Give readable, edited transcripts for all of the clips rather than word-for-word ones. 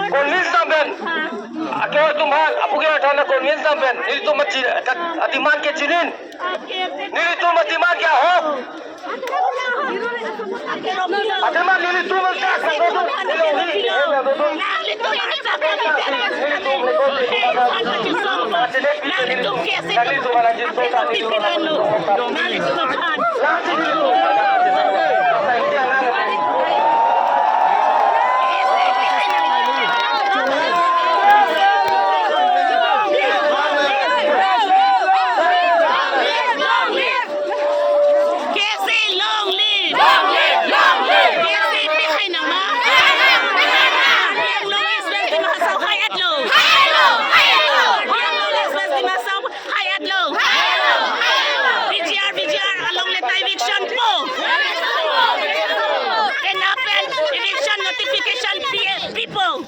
Convince namin. Ako tumahal, apo kaya tala convince namin. Nilito matiman ke chinin. Nilito matiman ke ho. Atiman nilito magkas ng godo. VGR, along with eviction po. Kinapen, eviction notification people.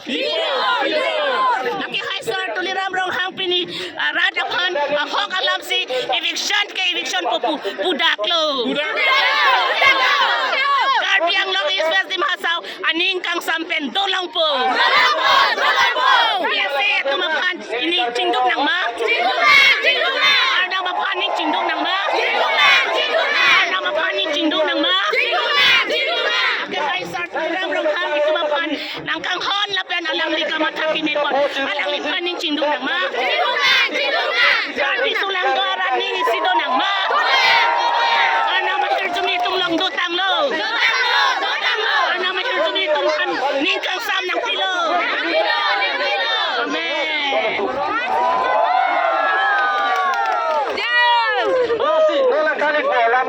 Nakihay sir, tuliram rong hang pini radakan, ahok alam si eviction ke eviction po pudaklo. Karbi Anglong East Mahasaw, aning kang sampen dolang po. Kasi tumapan, ini cinduk nang ma. Ada mapaning cinduk nang ma. Ada mapaning cinduk nang ma. Kaya sir, tuliram rong hang tumapan, nang kang hon lapen alang lika matakin ito. Alang lika ning cinduk nang ma. Karbi sulang doaran ni isido nang ma. Ana masir tumitong lang dutang lo. Ana masir tumitong kan ningkang sam ng pilo. Amen. Nila kalit po, alam